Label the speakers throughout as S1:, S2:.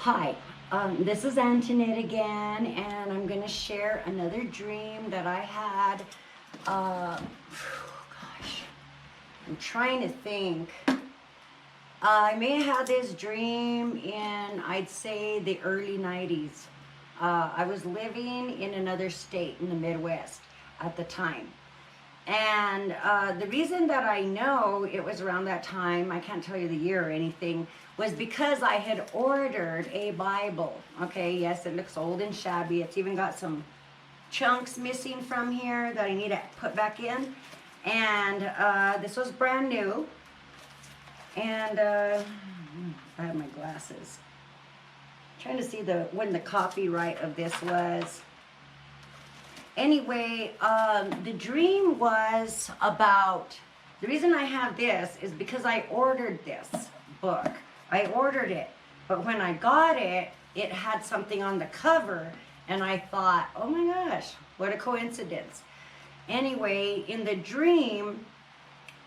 S1: Hi, this is Antoinette again, and I'm going to share another dream that I had. Gosh, I'm trying to think. I may have had this dream in, I'd say, the early 90s. I was living in another state in the Midwest at the time. And the reason that I know it was around that time, I can't tell you the year or anything, was because I had ordered a Bible. Okay, yes, it looks old and shabby. It's even got some chunks missing from here that I need to put back in. And this was brand new. And I have my glasses. I'm trying to see when the copyright of this was. Anyway, the dream was about, the reason I have this is because I ordered this book. I ordered it, but when I got it, it had something on the cover, and I thought, oh my gosh, what a coincidence. Anyway, in the dream,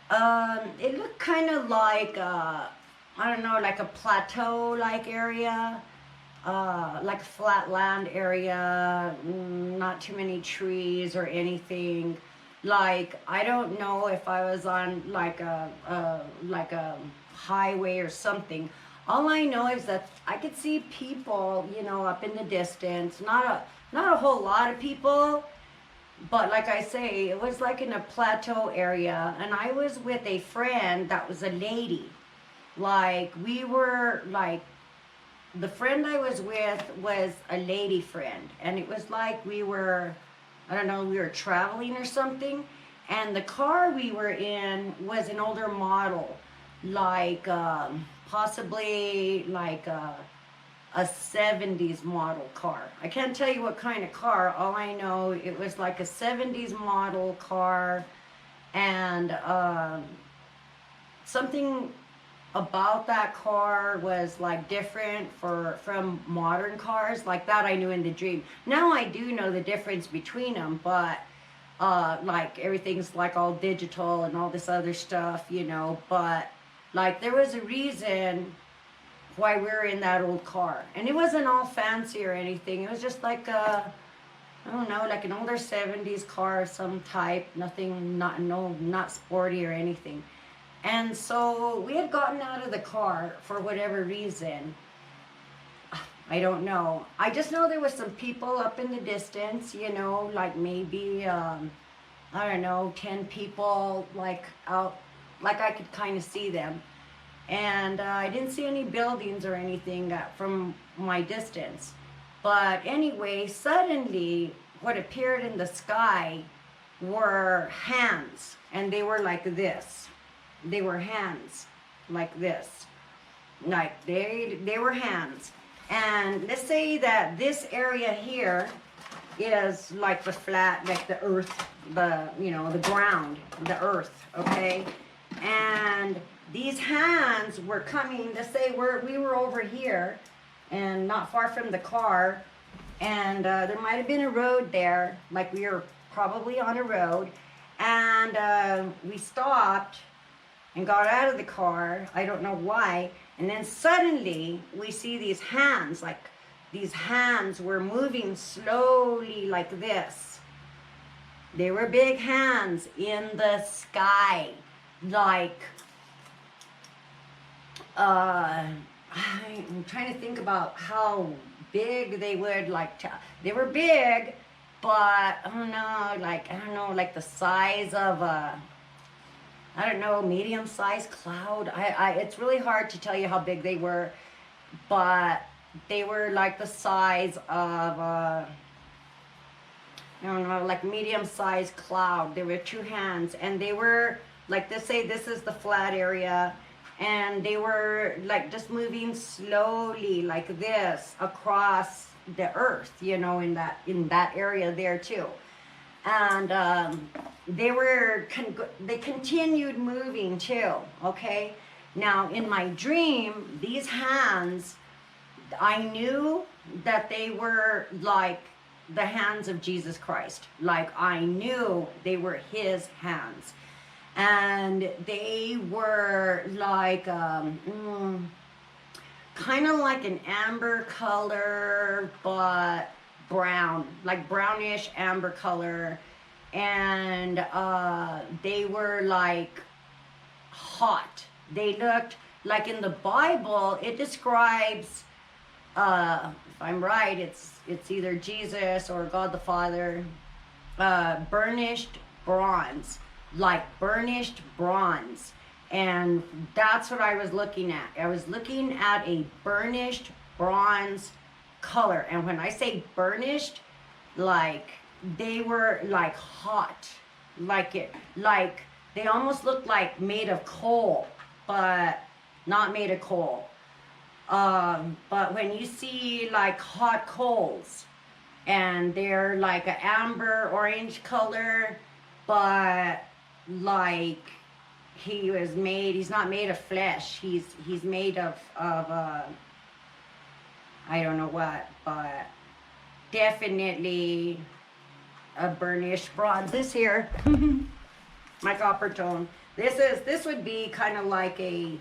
S1: it looked kind of like, I don't know, like a plateau-like area. Like a flat land area, not too many trees or anything. Like, I don't know if I was on like a highway or something. All I know is that I could see people, up in the distance. Not a whole lot of people, but like I say, it was like in a plateau area, and I was with a friend that was a lady. Like, we were like, the friend I was with was a lady friend, and it was like we were, I don't know, we were traveling or something, and the car we were in was an older model, like possibly like a 70s model car. I can't tell you what kind of car. All I know, it was like a 70s model car, and something about that car was like different from modern cars. Like that I knew in the dream. Now I do know the difference between them, but like everything's like all digital and all this other stuff, but like there was a reason why we were in that old car, and it wasn't all fancy or anything. It was just like I don't know, like an older 70s car of some type. Nothing, not sporty or anything. And so we had gotten out of the car for whatever reason. I don't know. I just know there was some people up in the distance, like maybe, I don't know, 10 people, like out, like I could kind of see them. And I didn't see any buildings or anything from my distance. But anyway, suddenly what appeared in the sky were hands, and they were like this. They were hands like this, like they were hands. And let's say that this area here is like the flat, like the earth, the ground, the earth, okay? And these hands were coming. Let's say we were over here and not far from the car, and there might have been a road there, like we were probably on a road, and we stopped and got out of the car. I don't know why. And then suddenly we see these hands, like these hands were moving slowly like this. They were big hands in the sky. Like, I'm trying to think about how big they would, like, they were big, but I don't know, like the size of a, I don't know, medium-sized cloud. It's really hard to tell you how big they were, but they were like the size of, I don't know, like medium-sized cloud. There were two hands, and they were, like, let's say this is the flat area, and they were like just moving slowly like this across the earth, in that area there too. And they continued moving too, okay? Now, in my dream, these hands, I knew that they were like the hands of Jesus Christ. Like, I knew they were his hands. And they were like, kind of like an amber color, but brown, like brownish amber color. And they were like hot. They looked like in the Bible, it describes, if I'm right, it's either Jesus or God the Father, burnished bronze, like burnished bronze. And that's what I was looking at. I was looking at a burnished bronze color. And when I say burnished, like they were like hot, like they almost looked like made of coal, but not made of coal. But when you see like hot coals, and they're like an amber orange color, but like he's not made of flesh. He's made of I don't know what, but definitely a burnished bronze. This here, my copper tone. This would be kind of like a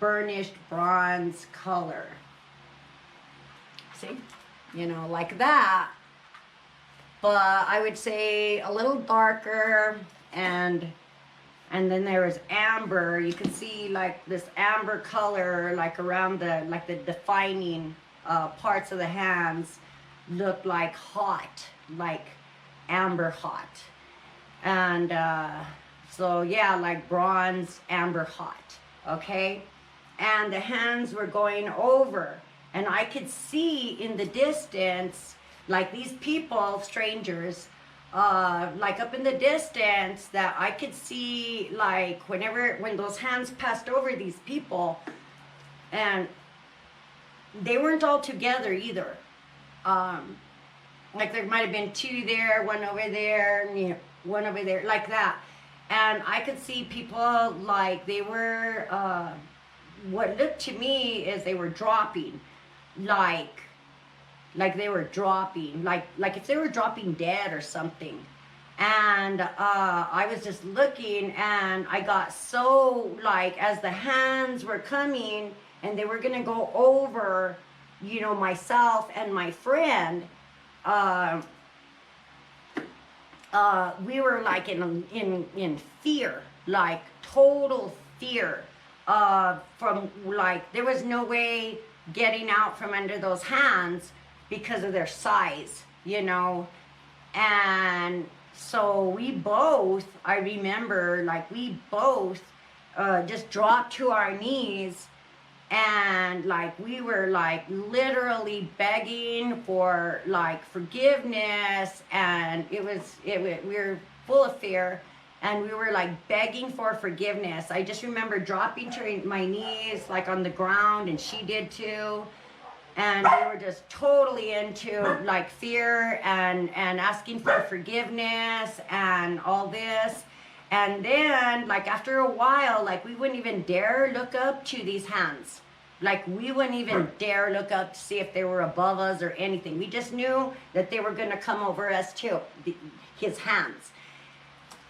S1: burnished bronze color. See, you know, like that. But I would say a little darker, and then there was amber. You can see like this amber color, like around the defining parts of the hands, look like hot, like amber hot. And so yeah, like bronze amber hot. Okay, and the hands were going over, and I could see in the distance, like these people, strangers, like up in the distance, that I could see, like when those hands passed over these people, and they weren't all together either. Like there might have been two there, one over there, you know, one over there, like that. And I could see people like they were, what looked to me is they were dropping, like they were dropping, like if they were dropping dead or something. And I was just looking, and I got so, like, as the hands were coming and they were gonna go over, you know, myself and my friend, we were like in fear, like total fear, from, like, there was no way getting out from under those hands because of their size, you know. And so we both, I remember, like, we both just dropped to our knees, and like we were like literally begging for like forgiveness, and we were full of fear, and we were like begging for forgiveness. I just remember dropping to my knees, like on the ground, and she did too. And we were just totally into like fear and asking for forgiveness and all this. And then, like, after a while, like, we wouldn't even dare look up to these hands. Like, we wouldn't even dare look up to see if they were above us or anything. We just knew that they were going to come over us too, his hands.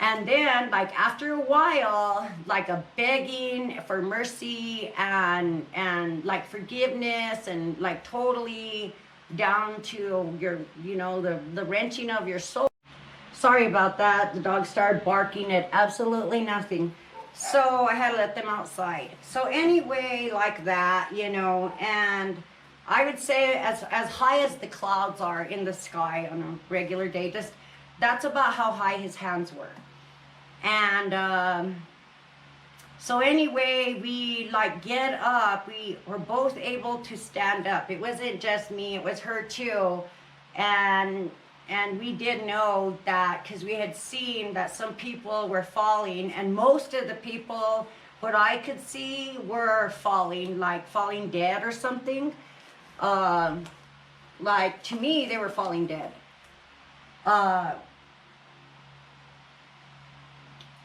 S1: And then, like, after a while, like a begging for mercy and like forgiveness, and like totally down to your, you know, the wrenching of your soul. Sorry about that. The dog started barking at absolutely nothing. So I had to let them outside. So anyway, like that, you know, and I would say as high as the clouds are in the sky on a regular day, that's about how high his hands were. And so anyway, we like get up. We were both able to stand up. It wasn't just me, it was her too. And we did know that because we had seen that some people were falling, and most of the people, what I could see, were falling, like falling dead or something. Like, to me, they were falling dead.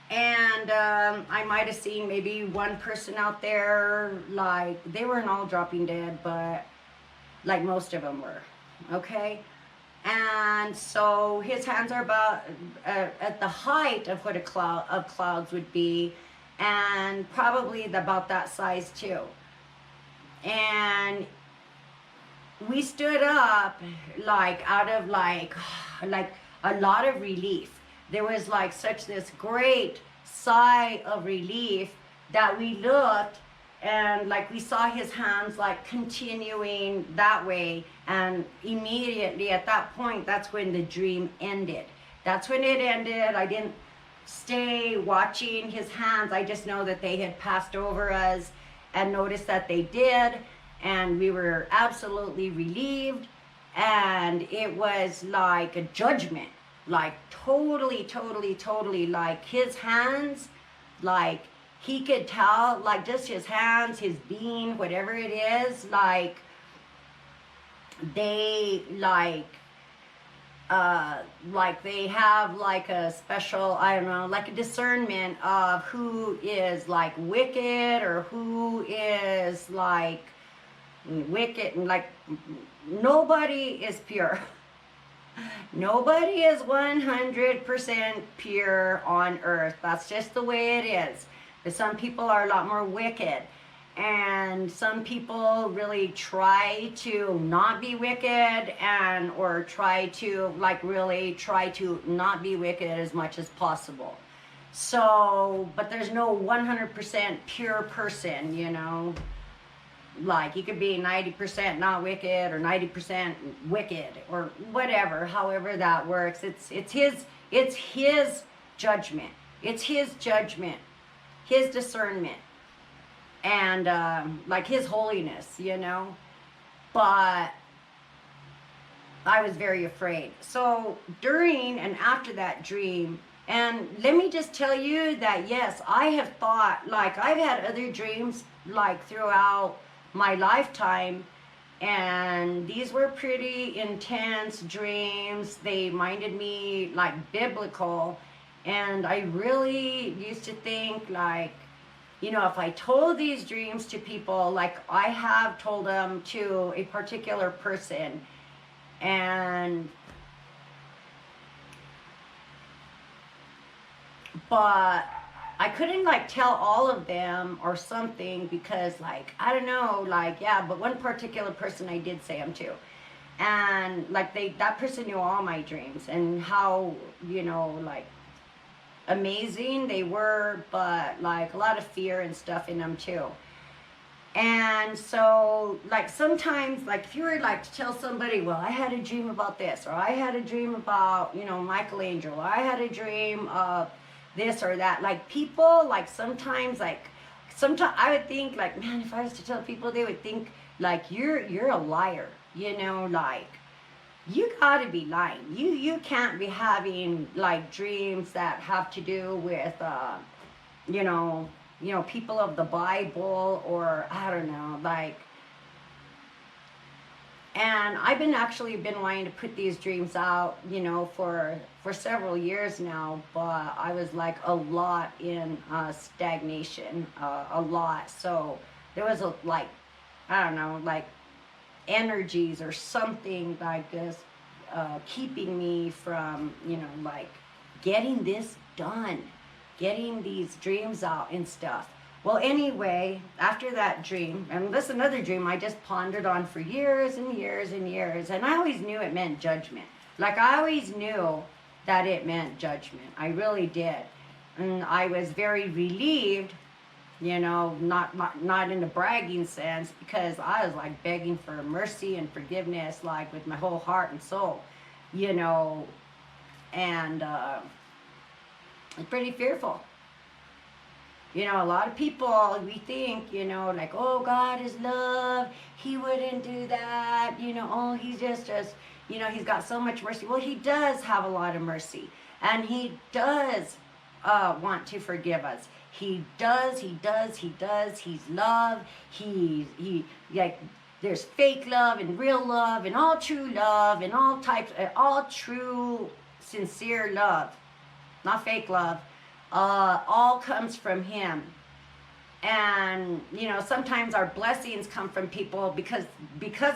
S1: And I might have seen maybe one person out there, like, they weren't all dropping dead, but like most of them were, okay? And so his hands are about at the height of what a clouds would be, and probably about that size too. And we stood up like out of like a lot of relief. There was like such this great sigh of relief that we looked, and like we saw his hands like continuing that way, and immediately at that point, that's when the dream ended. That's when it ended. I didn't stay watching his hands. I just know that they had passed over us and noticed that they did, and we were absolutely relieved. And it was like a judgment, like totally, totally, totally, like his hands, like he could tell, like just his hands, his being, whatever it is, they like they have like a special, I don't know, like a discernment of who is like wicked or who is like wicked, and like nobody is pure. Nobody is 100% pure on earth. That's just the way it is. But some people are a lot more wicked. And some people really try to not be wicked, and or try to like really try to not be wicked as much as possible. So, but there's no 100% pure person, you know. Like you could be 90% not wicked or 90% wicked or whatever, however that works. It's his judgment. It's his judgment, his discernment, and like his holiness, you know. But I was very afraid. So during and after that dream, and let me just tell you that yes, I have thought, like I've had other dreams like throughout my lifetime, and these were pretty intense dreams. They minded me like biblical, and I really used to think like, you know, if I told these dreams to people, like I have told them to a particular person, and but I couldn't like tell all of them or something, because like I don't know, like yeah, but one particular person I did say them to, and like that person knew all my dreams and how, you know, like amazing they were, but like a lot of fear and stuff in them too. And so like sometimes, like if you were like to tell somebody, well, I had a dream about this, or I had a dream about, you know, Michelangelo, or I had a dream of this or that, like people like sometimes I would think like, man, if I was to tell people, they would think like you're a liar, you know, like you gotta be lying. You can't be having like dreams that have to do with you know, people of the Bible, or I don't know, like. And I've been wanting to put these dreams out, you know, for several years now, but I was like a lot in stagnation, a lot. So there was a like, I don't know, like energies or something like this keeping me from, you know, like getting this done, getting these dreams out and stuff. Well, anyway, after that dream, and this another dream I just pondered on for years and years and years, and I always knew it meant judgment. Like I always knew that it meant judgment. I really did. And I was very relieved, you know, not in a bragging sense, because I was like begging for mercy and forgiveness, like with my whole heart and soul, you know, and pretty fearful. You know, a lot of people, we think, you know, like, oh, God is love. He wouldn't do that. You know, oh, he's just, you know, he's got so much mercy. Well, he does have a lot of mercy. And he does want to forgive us. He does. He's love. He like, there's fake love and real love and all true love and all types, all true, sincere love. Not fake love. All comes from him. And you know, sometimes our blessings come from people because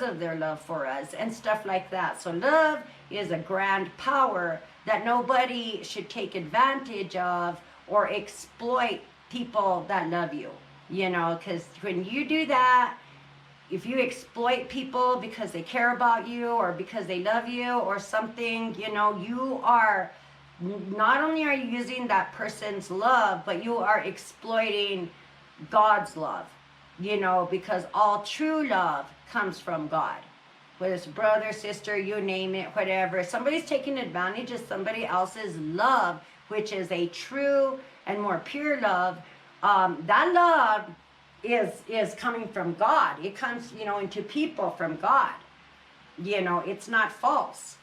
S1: of their love for us and stuff like that. So love is a grand power that nobody should take advantage of or exploit people that love you, you know, because when you do that, if you exploit people because they care about you or because they love you or something, you know, you are, not only are you using that person's love, but you are exploiting God's love, you know, because all true love comes from God. Whether it's brother, sister, you name it, whatever. If somebody's taking advantage of somebody else's love, which is a true and more pure love, that love is coming from God. It comes, you know, into people from God. You know, it's not false.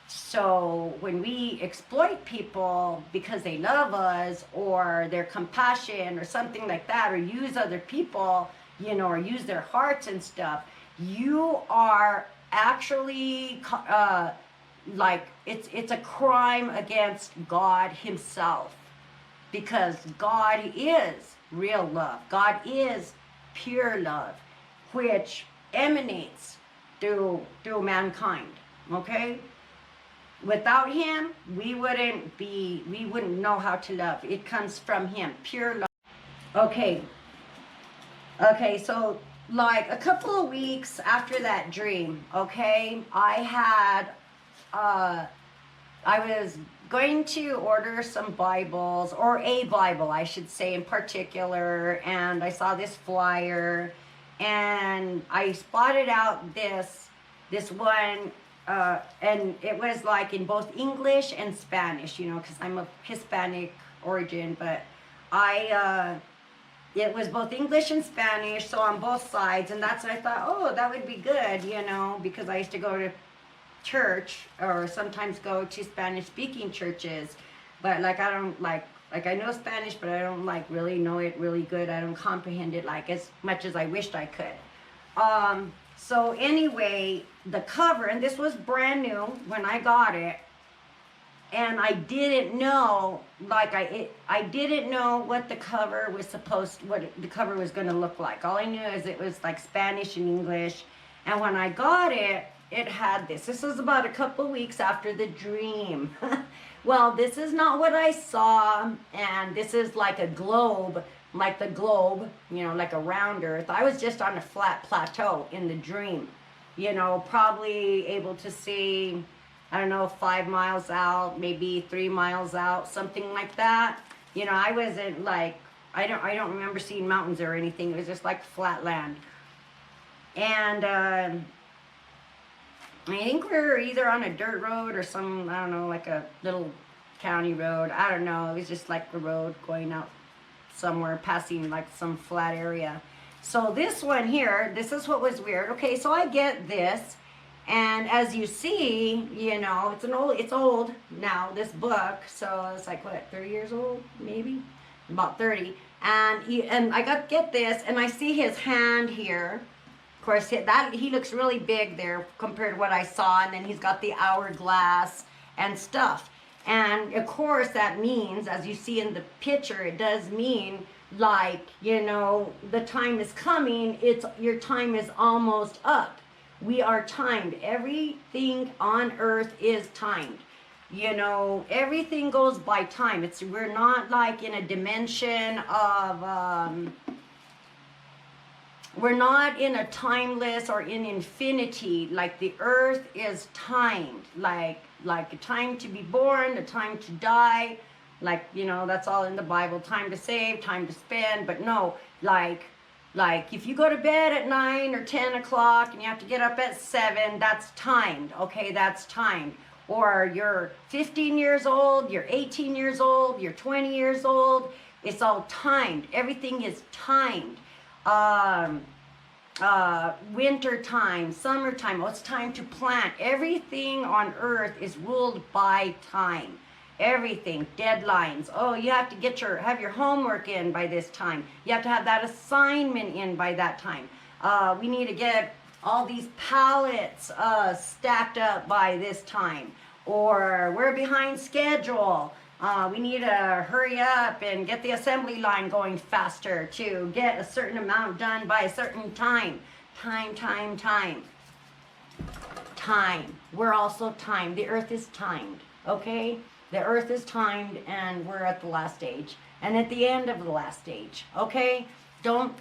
S1: So when we exploit people because they love us or their compassion or something like that, or use other people, you know, or use their hearts and stuff, you are actually like it's a crime against God himself, because God is real love. God is pure love, which emanates through mankind. Okay? Without him, we wouldn't know how to love. It comes from him, pure love. Okay. Okay, so like a couple of weeks after that dream, okay, I was going to order some Bibles, or a Bible, I should say, in particular, and I saw this flyer, and I spotted out this one, and it was like in both English and Spanish, you know, because I'm of Hispanic origin, but it was both English and Spanish, so on both sides, and that's what I thought, oh, that would be good, you know, because I used to go to church or sometimes go to Spanish speaking churches, but like I don't like I know Spanish, but I don't like really know it really good. I don't comprehend it like as much as I wished I could. So anyway, the cover, and this was brand new when I got it, and I didn't know, like I didn't know what the cover was what the cover was going to look like. All I knew is it was like Spanish and English, and when I got it, it had this. This was about a couple weeks after the dream. Well, this is not what I saw, and this is like a globe, like the globe, you know, like a round earth. I was just on a flat plateau in the dream, you know, probably able to see, I don't know, 5 miles out, maybe 3 miles out, something like that. You know, I wasn't like, I don't remember seeing mountains or anything. It was just like flat land. And I think we were either on a dirt road or some, I don't know, like a little county road. I don't know. It was just like a road going out somewhere, passing like some flat area. So this one here, this is what was weird. Okay, so I get this. And as you see, you know, it's old now, this book. So it's like, what, 30 years old, maybe? About 30. And I get this, and I see his hand here. Of course, he looks really big there compared to what I saw. And then he's got the hourglass and stuff. And of course, that means, as you see in the picture, it does mean like, you know, the time is coming. Your time is almost up. We are timed. Everything on earth is timed. You know, everything goes by time. We're not like in a dimension of, we're not in a timeless or in infinity. Like the earth is timed. Like a time to be born, a time to die. Like, you know, that's all in the Bible. Time to save, time to spend. But no, like if you go to bed at 9 or 10 o'clock and you have to get up at 7, that's timed. Okay, that's timed. Or you're 15 years old, you're 18 years old, you're 20 years old. It's all timed. Everything is timed. Winter time, summertime. Oh, it's time to plant. Everything on earth is ruled by time. Everything, deadlines. Oh, you have to have your homework in by this time. You have to have that assignment in by that time. We need to get all these pallets stacked up by this time. Or we're behind schedule. We need to hurry up and get the assembly line going faster to get a certain amount done by a certain time. Time. We're also timed. The earth is timed, okay? The earth is timed, and we're at the last stage. And at the end of the last stage, okay? Don't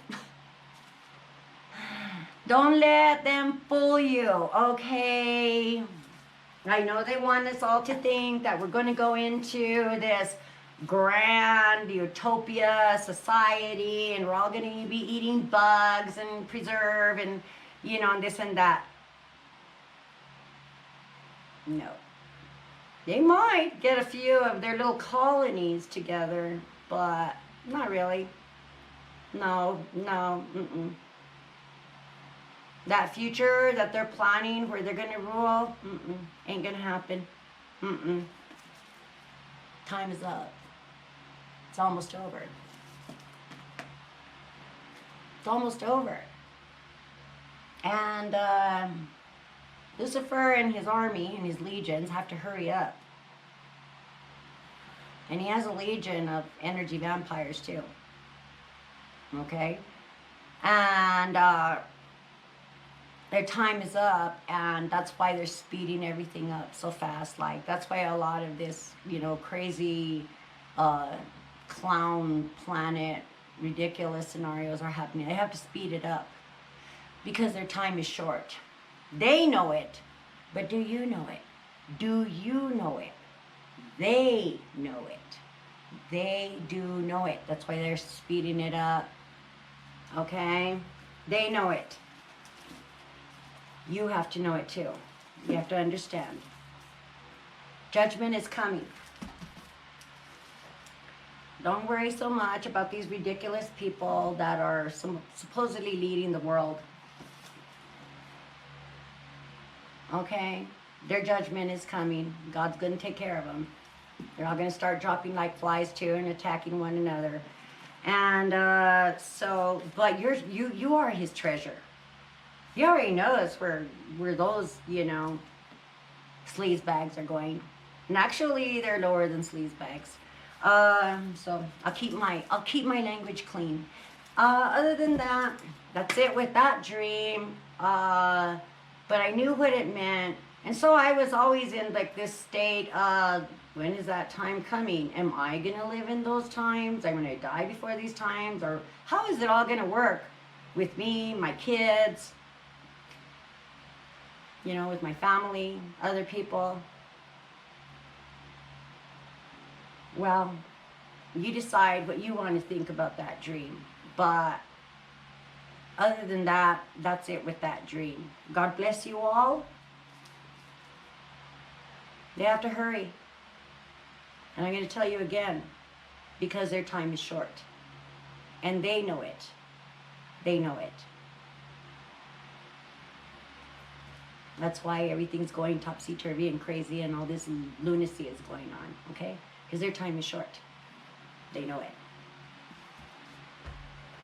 S1: Don't let them fool you, okay? I know they want us all to think that we're going to go into this grand utopia society and we're all going to be eating bugs and preserve and, you know, and this and that. No. They might get a few of their little colonies together, but not really. No, no, mm-mm. That future that they're planning where they're going to rule, ain't going to happen. Time is up. It's almost over. It's almost over. And Lucifer and his army and his legions have to hurry up. And he has a legion of energy vampires too. Okay? And their time is up, and that's why they're speeding everything up so fast. Like, that's why a lot of this, you know, crazy clown planet ridiculous scenarios are happening. They have to speed it up because their time is short. They know it, but do you know it? Do you know it? They know it. They do know it. That's why they're speeding it up. Okay? They know it. You have to know it too. You have to understand. Judgment is coming. Don't worry so much about these ridiculous people that are supposedly leading the world. Okay? Their judgment is coming. God's going to take care of them. They're all going to start dropping like flies too and attacking one another. And but you are his treasure. He already knows where those, you know, sleaze bags are going. And actually, they're lower than sleaze bags. So I'll keep my language clean. Other than that, that's it with that dream. But I knew what it meant. And so I was always in like this state of, when is that time coming? Am I going to live in those times? I'm going to die before these times? Or how is it all going to work with me, my kids, you know, with my family, other people? Well, you decide what you want to think about that dream. But other than that, that's it with that dream. God bless you all. They have to hurry. And I'm going to tell you again, because their time is short. And they know it. They know it. That's why everything's going topsy-turvy and crazy and all this lunacy is going on, okay? Because their time is short. They know it.